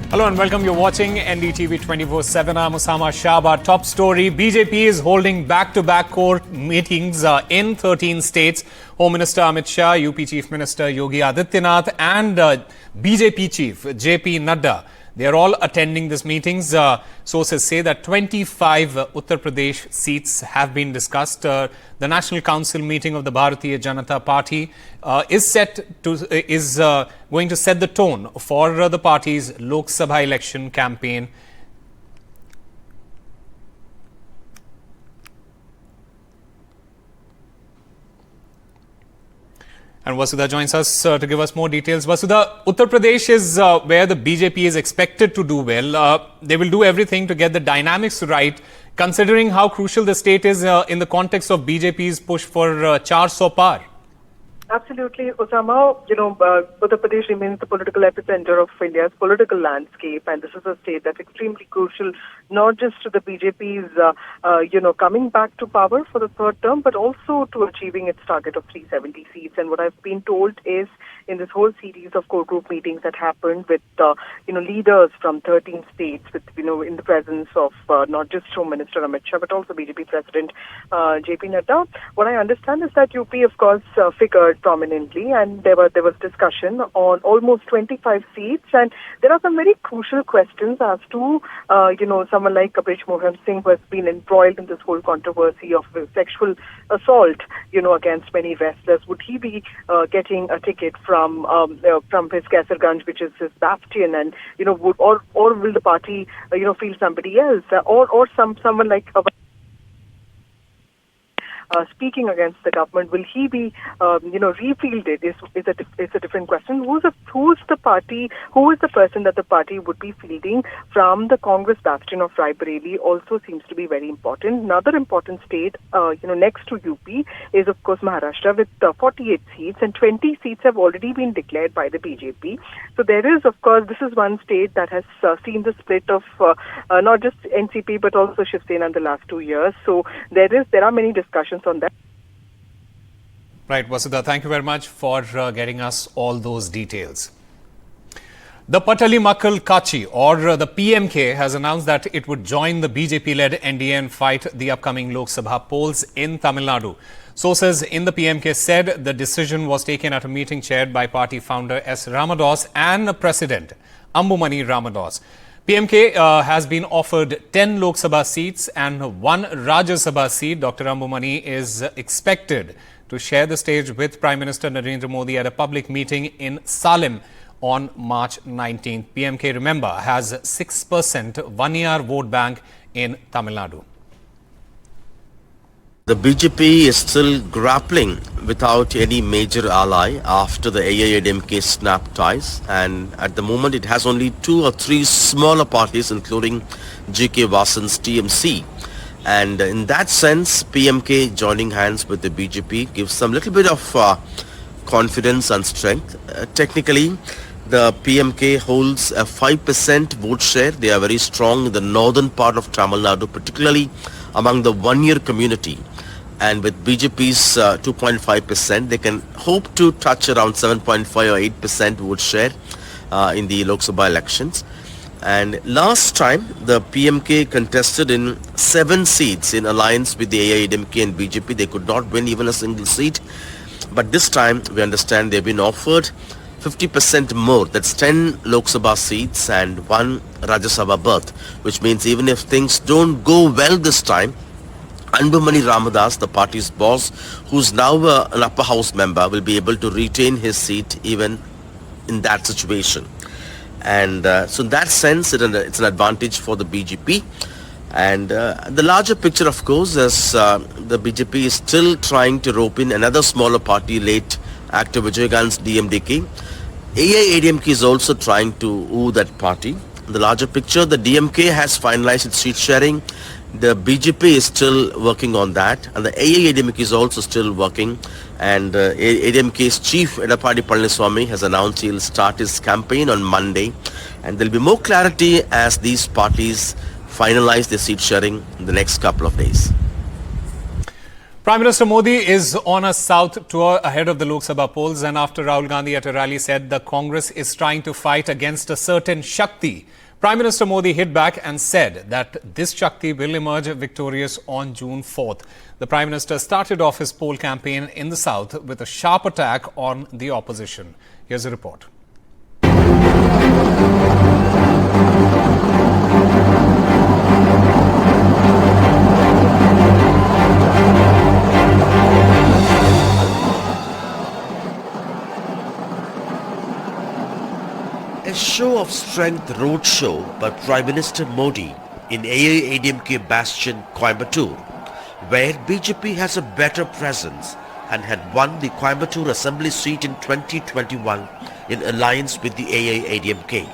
Hello and welcome. You're watching NDTV 24/7. I'm Osama Shahbar. Top story: BJP is holding back-to-back core meetings in 13 states. Home Minister Amit Shah, UP Chief Minister Yogi Adityanath, and BJP Chief JP Nada. They are all attending these meetings. Sources say that 25 Uttar Pradesh seats have been discussed. The National Council meeting of the Bharatiya Janata Party is going to set the tone for the party's Lok Sabha election campaign. And Vasudha joins us to give us more details. Vasudha, Uttar Pradesh is where the BJP is expected to do well. They will do everything to get the dynamics right, considering how crucial the state is in the context of BJP's push for Char So Par. Absolutely, Osama. Uttar Pradesh remains the political epicenter of India's political landscape, and this is a state that's extremely crucial, not just to the BJP's, coming back to power for the third term, but also to achieving its target of 370 seats. And what I've been told is, in this whole series of core group meetings that happened with, leaders from 13 states, with, in the presence of not just Home Minister Amit Shah, but also BJP President JP Nada. What I understand is that UP, of course, figured prominently, and there was discussion on almost 25 seats, and there are some very crucial questions as to someone like Kapish Mohan Singh, who has been embroiled in this whole controversy of sexual assault against many wrestlers. Would he be getting a ticket from his Kaisarganj, which is his bastion, and or will the party feel somebody else, or someone like speaking against the government? Will he be, refielded? Is a different question. Who's the party? Who is the person that the party would be fielding from the Congress bastion of Raebareli? Also seems to be very important. Another important state, next to UP, is of course Maharashtra with 48 seats, and 20 seats have already been declared by the BJP. So there is, of course, this is one state that has seen the split of not just NCP but also Shiv Sena in the last 2 years. So there are many discussions on that. Right, Vasudha, thank you very much for getting us all those details. The Patali Makkal Kachi, or the PMK, has announced that it would join the BJP-led NDA and fight the upcoming Lok Sabha polls in Tamil Nadu. Sources in the PMK said the decision was taken at a meeting chaired by party founder S. Ramadas and President Ambumani Ramadas. PMK has been offered 10 Lok Sabha seats and 1 Rajya Sabha seat. Dr. Ambumani is expected to share the stage with Prime Minister Narendra Modi at a public meeting in Salem on March 19th. PMK, remember, has 6% one-year vote bank in Tamil Nadu. The BJP is still grappling without any major ally after the AIADMK snapped ties, and at the moment it has only 2 or 3 smaller parties, including GK Vasan's TMC. And in that sense, PMK joining hands with the BJP gives some little bit of confidence and strength. Technically, the PMK holds a 5% vote share. They are very strong in the northern part of Tamil Nadu, particularly among the one-year community. And with BJP's 2.5%, they can hope to touch around 7.5 or 8% vote share in the Lok Sabha elections. And last time, the PMK contested in 7 seats in alliance with the AIADMK and BJP. They could not win even a single seat. But this time, we understand they've been offered 50% more. That's 10 Lok Sabha seats and 1 Rajya Sabha berth, which means even if things don't go well this time, Ambumani Ramadas, the party's boss, who's now an upper house member, will be able to retain his seat even in that situation. And so in that sense, it's an advantage for the BJP. And the larger picture, of course, is the BJP is still trying to rope in another smaller party, late actor Vijayagant's DMDK. AIADMK is also trying to woo that party. In the larger picture, the DMK has finalized its seat sharing. The BJP is still working on that, and the AIADMK is also still working. And ADMK's chief Edappadi Palaniswamy has announced he'll start his campaign on Monday, and there'll be more clarity as these parties finalize their seat sharing in the next couple of days. Prime Minister Modi is on a south tour ahead of the Lok Sabha polls, and after Rahul Gandhi at a rally said the Congress is trying to fight against a certain Shakti, Prime Minister Modi hit back and said that this Shakti will emerge victorious on June 4th. The Prime Minister started off his poll campaign in the south with a sharp attack on the opposition. Here's a report. A show of strength roadshow by Prime Minister Modi in AIADMK bastion Coimbatore, where BJP has a better presence and had won the Coimbatore Assembly seat in 2021 in alliance with the AIADMK.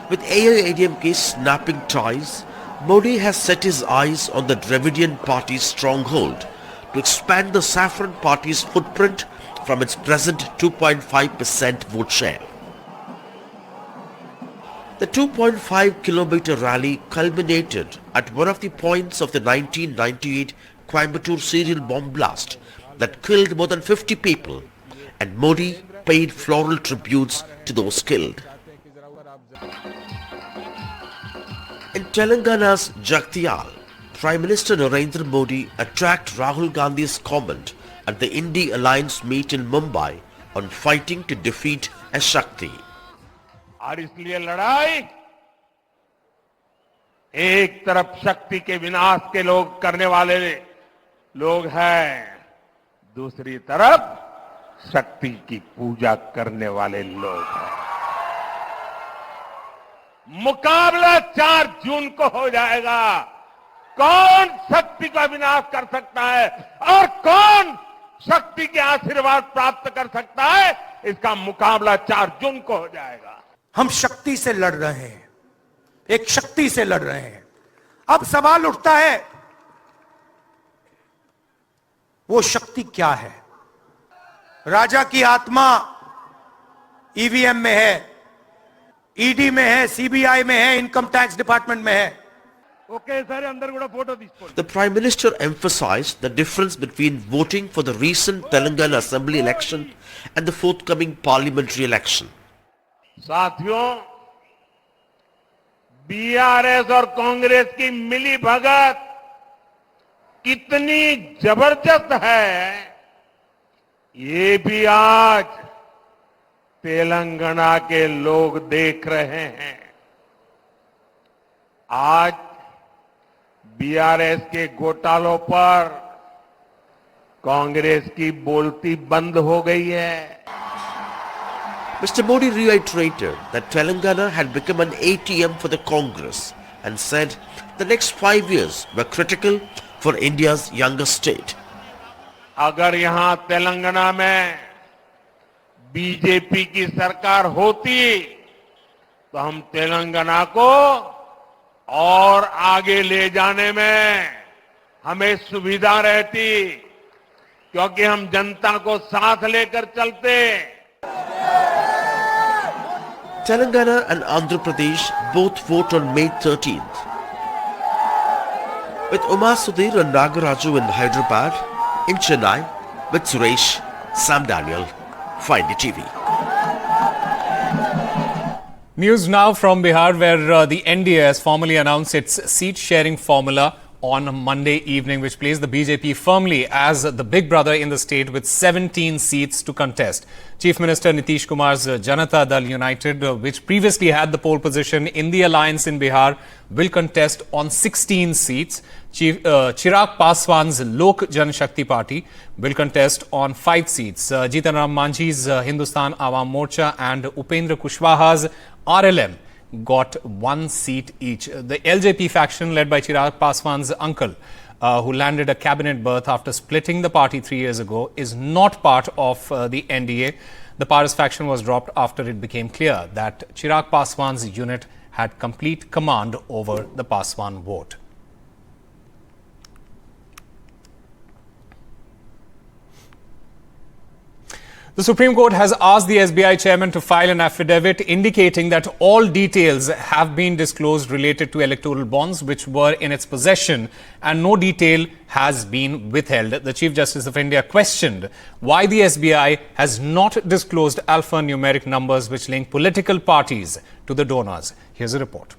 With AIADMK snapping ties, Modi has set his eyes on the Dravidian party's stronghold to expand the Saffron party's footprint from its present 2.5% vote share. The 2.5 kilometer rally culminated at one of the points of the 1998 Coimbatore serial bomb blast that killed more than 50 people, and Modi paid floral tributes to those killed. In Telangana's Jagtial, Prime Minister Narendra Modi attacked Rahul Gandhi's comment at the Indy Alliance meet in Mumbai on fighting to defeat a Shakti. और इसलिए लड़ाई एक तरफ शक्ति के विनाश के लोग करने वाले लोग हैं, दूसरी तरफ शक्ति की पूजा करने वाले लोग हैं। मुकाबला 4 जून को हो जाएगा। कौन शक्ति का विनाश कर सकता है और कौन शक्ति के आशीर्वाद प्राप्त कर सकता है, इसका मुकाबला 4 जून को हो जाएगा। हम शक्ति से लड़ रहे हैं, एक शक्ति से लड़ रहे हैं। अब सवाल उठता है, वो शक्ति क्या है? राजा की आत्मा ईवीएम में है, ईडी में है, सीबीआई में है, इनकम टैक्स डिपार्टमेंट में है। The Prime Minister emphasized the difference between voting for the recent Telangana Assembly election and the forthcoming parliamentary election. साथियों, बीआरएस और कांग्रेस की मिली भगत कितनी जबरदस्त है, ये भी आज तेलंगाना के लोग देख रहे हैं। आज बीआरएस के घोटालों पर कांग्रेस की बोलती बंद हो गई है। Mr. Modi reiterated that Telangana had become an ATM for the Congress and said the next 5 years were critical for India's younger state. अगर यहां तेलंगाना में बीजेपी की सरकार होती तो हम तेलंगाना को और आगे ले जाने में हमें सुविधा रहती, क्योंकि हम जनता को साथ लेकर चलते। Telangana and Andhra Pradesh both vote on May 13th. With Uma Sudhir and Nagaraju in Hyderabad, in Chennai, with Suresh, Sam Daniel, Find TV. News now from Bihar, where the NDA has formally announced its seat-sharing formula on Monday evening, which placed the BJP firmly as the big brother in the state with 17 seats to contest. Chief Minister Nitish Kumar's Janata Dal United, which previously had the pole position in the alliance in Bihar, will contest on 16 seats. Chirag Paswan's Lok Jan Shakti Party will contest on 5 seats. Jitan Ram Manjhi's Hindustan Awam Morcha and Upendra Kushwaha's RLM got 1 seat each. The LJP faction, led by Chirag Paswan's uncle, who landed a cabinet berth after splitting the party 3 years ago, is not part of the NDA. The Paras faction was dropped after it became clear that Chirag Paswan's unit had complete command over the Paswan vote. The Supreme Court has asked the SBI chairman to file an affidavit indicating that all details have been disclosed related to electoral bonds which were in its possession and no detail has been withheld. The Chief Justice of India questioned why the SBI has not disclosed alphanumeric numbers which link political parties to the donors. Here's a report.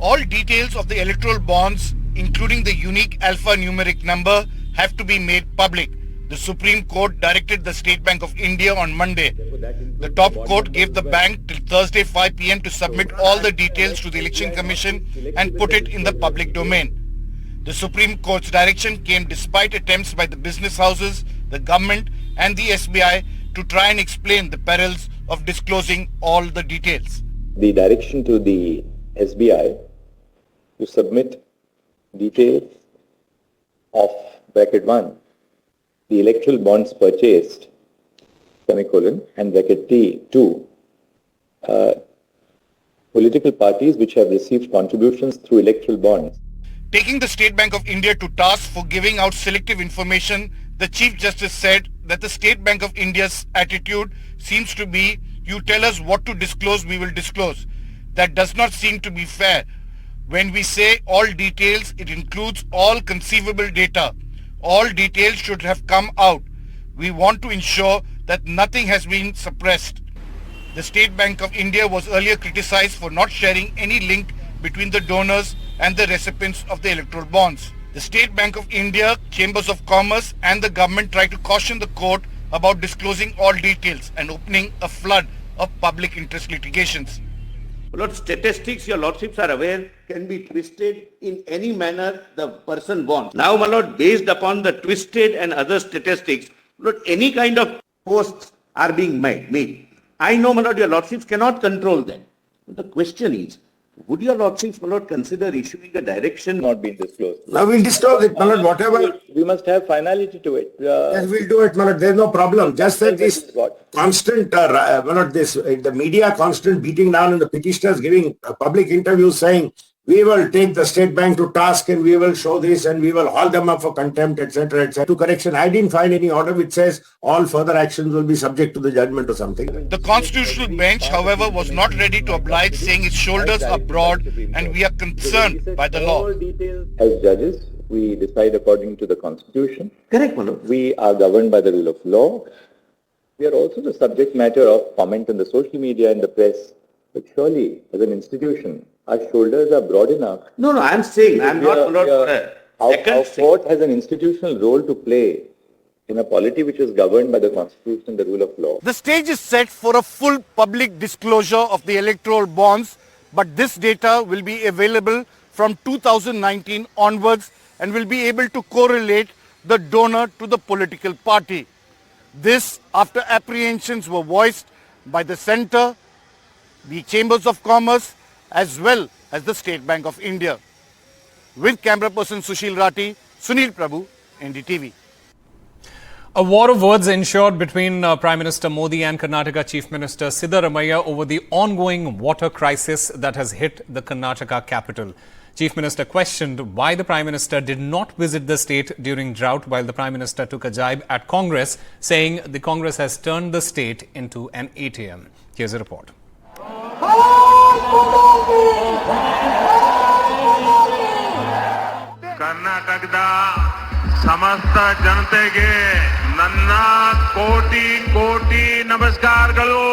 All details of the electoral bonds, including the unique alphanumeric number, have to be made public. The Supreme Court directed the State Bank of India on Monday. The top court gave the bank till Thursday 5 p.m. to submit all the details to the Election Commission and put it in the public domain. The Supreme Court's direction came despite attempts by the business houses, the government and the SBI to try and explain the perils of disclosing all the details. The direction to the SBI to submit details of bracket 1, the electoral bonds purchased, semicolon, and bracket T2, political parties which have received contributions through electoral bonds. Taking the State Bank of India to task for giving out selective information, the Chief Justice said that the State Bank of India's attitude seems to be, you tell us what to disclose, we will disclose. That does not seem to be fair. When we say all details, it includes all conceivable data. All details should have come out. We want to ensure that nothing has been suppressed. The State Bank of India was earlier criticized for not sharing any link between the donors and the recipients of the electoral bonds. The State Bank of India, Chambers of Commerce and the government tried to caution the court about disclosing all details and opening a flood of public interest litigations. Lord, statistics, your lordships are aware, can be twisted in any manner the person wants. Now, my lord, based upon the twisted and other statistics, Lord, any kind of posts are being made. I know, my lord, your lordships cannot control them. But the question is, would your lordships, my lord, consider issuing a direction? Not been disclosed. Now we'll disclose it, my lord, whatever. We must have finality to it. Yes, we'll do it, my lord. There's no problem. Just that this constant, my lord, the media constant beating down and the petitioners giving public interviews saying, we will take the State Bank to task and we will show this and we will haul them up for contempt, etc., etc. To correction, I didn't find any order which says all further actions will be subject to the judgment or something. The Constitutional Bench, however, was not ready to oblige, saying its shoulders are broad and we are concerned by the law. As judges, we decide according to the Constitution. Correct, my lord. We are governed by the rule of law. We are also the subject matter of comment in the social media and the press. But surely, as an institution, our shoulders are broad enough. No, I'm saying, I'm not, my lord, for a second. Our court has an institutional role to play in a polity which is governed by the Constitution and the rule of law. The stage is set for a full public disclosure of the electoral bonds, but this data will be available from 2019 onwards and will be able to correlate the donor to the political party. This after apprehensions were voiced by the Centre, the Chambers of Commerce as well as the State Bank of India. With camera person Sushil Rati, Sunil Prabhu, NDTV. A war of words ensured between Prime Minister Modi and Karnataka Chief Minister Siddaramaiah over the ongoing water crisis that has hit the Karnataka capital. Chief Minister questioned why the Prime Minister did not visit the state during drought while the Prime Minister took a jibe at Congress, saying the Congress has turned the state into an ATM. Here's a report. ಕರ್ನಾಟಕದ ಸಮಸ್ತ ಜನತೆಗೆ ನನ್ನ ಕೋಟಿ ಕೋಟಿ ನಮಸ್ಕಾರಗಳು.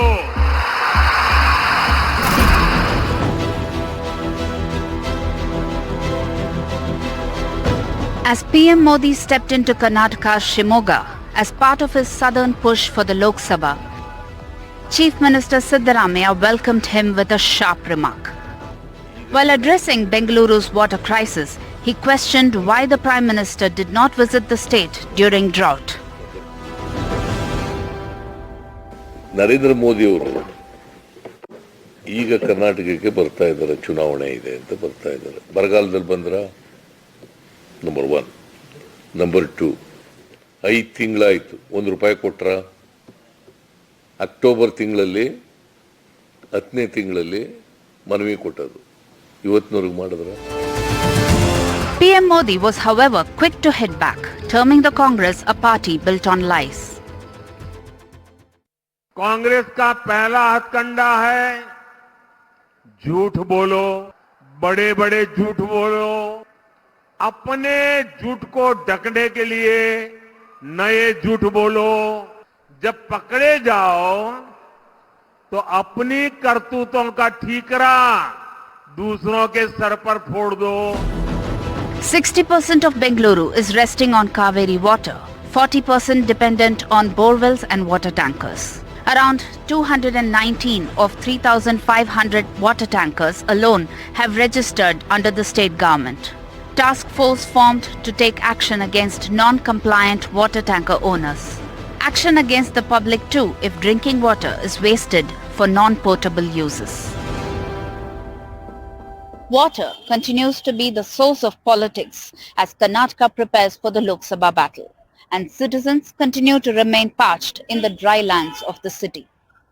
As PM Modi stepped into Karnataka's Shimoga as part of his southern push for the Lok Sabha, Chief Minister Siddaramaiah welcomed him with a sharp remark. While addressing Bengaluru's water crisis, he questioned why the Prime Minister did not visit the state during drought. Narendra Modi ಅವರು ಈಗ ಕರ್ನಾಟಕಕ್ಕೆ ಬರ್ತಾ ಇದ್ದಾರೆ, ಚುನಾವಣೆ ಇದೆ ಅಂತ ಬರ್ತಾ ಇದ್ದಾರೆ. ಬರಗಾಲದಲ್ಲಿ ಬಂದ್ರ ನಂಬರ್ 1. ನಂಬರ್ 2, 5 ತಿಂಗಳಾಯಿತು, ₹1 ಕೊಟ್ರ? ಅಕ್ಟೋಬರ್ ತಿಂಗಳಲ್ಲಿ 10ನೇ ತಿಂಗಳಲ್ಲಿ ಮನವಿ ಕೊಟ್ಟದು, ಇವತ್ತಿನವರೆಗೆ ಮಾಡಿದ್ರ? PM Modi was, however, quick to hit back, terming the Congress a party built on lies. Congress का पहला हथकंडा है झूठ बोलो, बड़े बड़े झूठ बोलो, अपने झूठ को ढकने के लिए नए झूठ बोलो, जब पकड़े जाओ तो अपनी करतूतों का ठीकरा दूसरों के सर पर फोड़ दो। 60% of Bengaluru is resting on Kaveri water, 40% dependent on borewells and water tankers. Around 219 of 3,500 water tankers alone have registered under the state government. Task force formed to take action against non-compliant water tanker owners. Action against the public too if drinking water is wasted for non-potable uses. Water continues to be the source of politics as Karnataka prepares for the Lok Sabha battle, and citizens continue to remain parched in the dry lands of the city.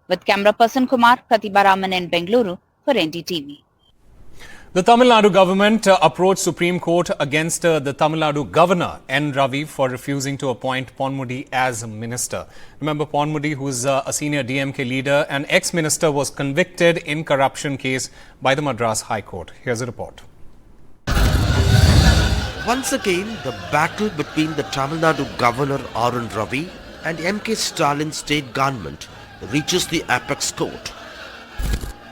With camera person Kumar, Pratibha Raman in Bengaluru for NDTV. The Tamil Nadu government approached Supreme Court against the Tamil Nadu governor N. Ravi for refusing to appoint Ponmudi as minister. Remember, Ponmudi, who is a senior DMK leader and ex-minister, was convicted in corruption case by the Madras High Court. Here's a report. Once again, the battle between the Tamil Nadu governor N. Ravi and M.K. Stalin's state government reaches the apex court.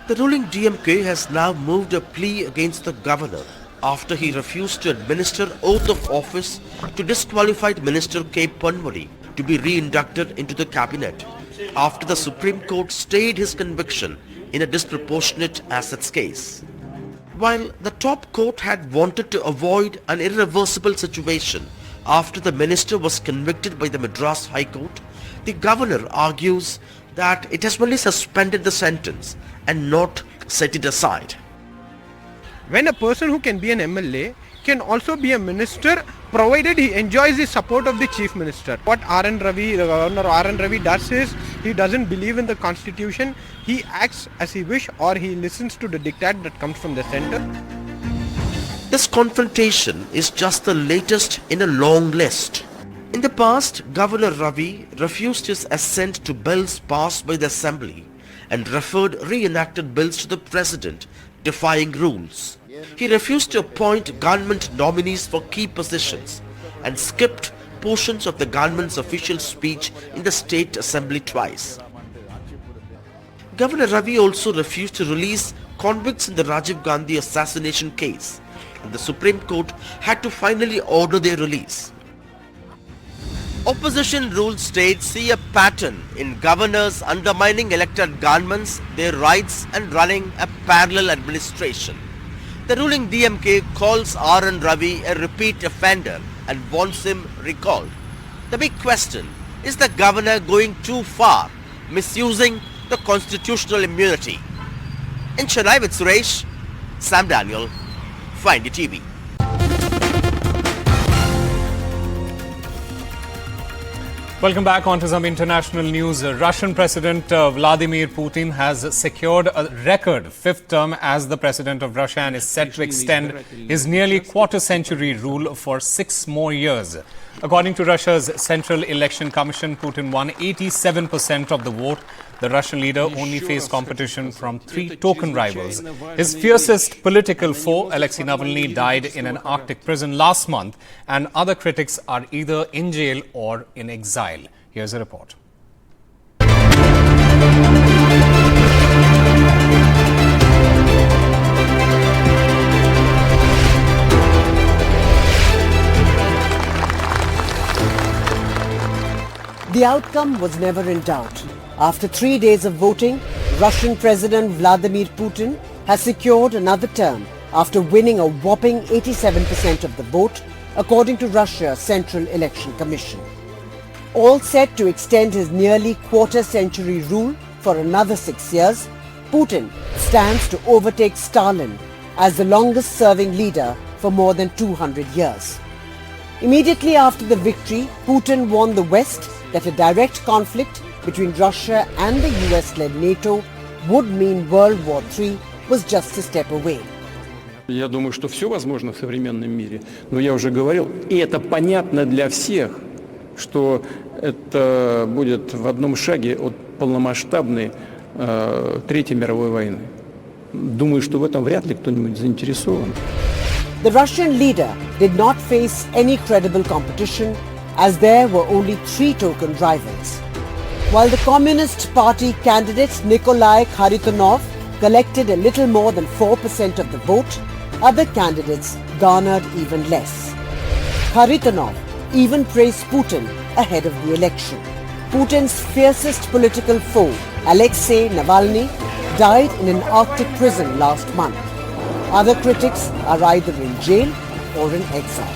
The ruling DMK has now moved a plea against the governor after he refused to administer oath of office to disqualified Minister K. Ponmudi to be re-inducted into the cabinet after the Supreme Court stayed his conviction in a disproportionate assets case. While the top court had wanted to avoid an irreversible situation after the minister was convicted by the Madras High Court, the governor argues that it has only suspended the sentence and not set it aside. When a person who can be an MLA can also be a minister, provided he enjoys the support of the chief minister. What R.N. Ravi, the governor R.N. Ravi does is, he doesn't believe in the constitution, he acts as he wish or he listens to the diktat that comes from the center. This confrontation is just the latest in a long list. In the past, Governor Ravi refused his assent to bills passed by the assembly and referred reenacted bills to the president, defying rules. He refused to appoint government nominees for key positions and skipped portions of the government's official speech in the state assembly twice. Governor Ravi also refused to release convicts in the Rajiv Gandhi assassination case, and the Supreme Court had to finally order their release. Opposition rule states see a pattern in governors undermining elected governments, their rights and running a parallel administration. The ruling DMK calls R.N. Ravi a repeat offender and wants him recalled. The big question, is the governor going too far, misusing the constitutional immunity? In Chennai with Suresh, Sam Daniel, for NDTV. Welcome back on to some international news. Russian President Vladimir Putin has secured a record fifth term as the President of Russia and is set to extend his nearly quarter-century rule for 6 more years. According to Russia's Central Election Commission, Putin won 87% of the vote. The Russian leader only faced competition from 3 token rivals. His fiercest political foe, Alexei Navalny, died in an Arctic prison last month, and other critics are either in jail or in exile. Here's a report. The outcome was never in doubt. After 3 days of voting, Russian President Vladimir Putin has secured another term after winning a whopping 87% of the vote, according to Russia's Central Election Commission. All set to extend his nearly quarter-century rule for another 6 years, Putin stands to overtake Stalin as the longest-serving leader for more than 200 years. Immediately after the victory, Putin warned the West that a direct conflict between Russia and the US-led NATO would mean World War III was just a step away. Я думаю, что все возможно в современном мире, но я уже говорил, и это понятно для всех, что это будет в одном шаге от полномасштабной Третьей мировой войны. Думаю, что в этом вряд ли кто-нибудь заинтересован. The Russian leader did not face any credible competition as there were only 3 token rivals. While the Communist Party candidate Nikolai Kharitonov collected a little more than 4% of the vote, other candidates garnered even less. Kharitonov even praised Putin ahead of the election. Putin's fiercest political foe, Alexei Navalny, died in an Arctic prison last month. Other critics are either in jail or in exile.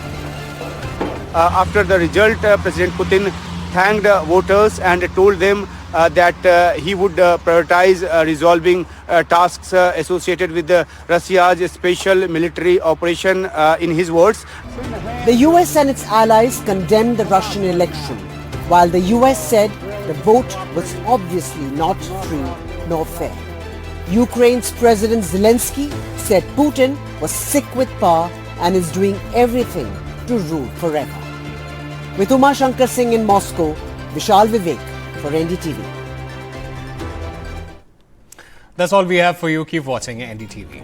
After the result, President Putin thanked voters and told them that he would prioritize resolving tasks associated with Russia's special military operation, in his words. The US and its allies condemned the Russian election, while the US said the vote was obviously not free nor fair. Ukraine's President Zelensky said Putin was sick with power and is doing everything to rule forever. With Uma Shankar Singh in Moscow, Vishal Vivek for NDTV. That's all we have for you. Keep watching NDTV.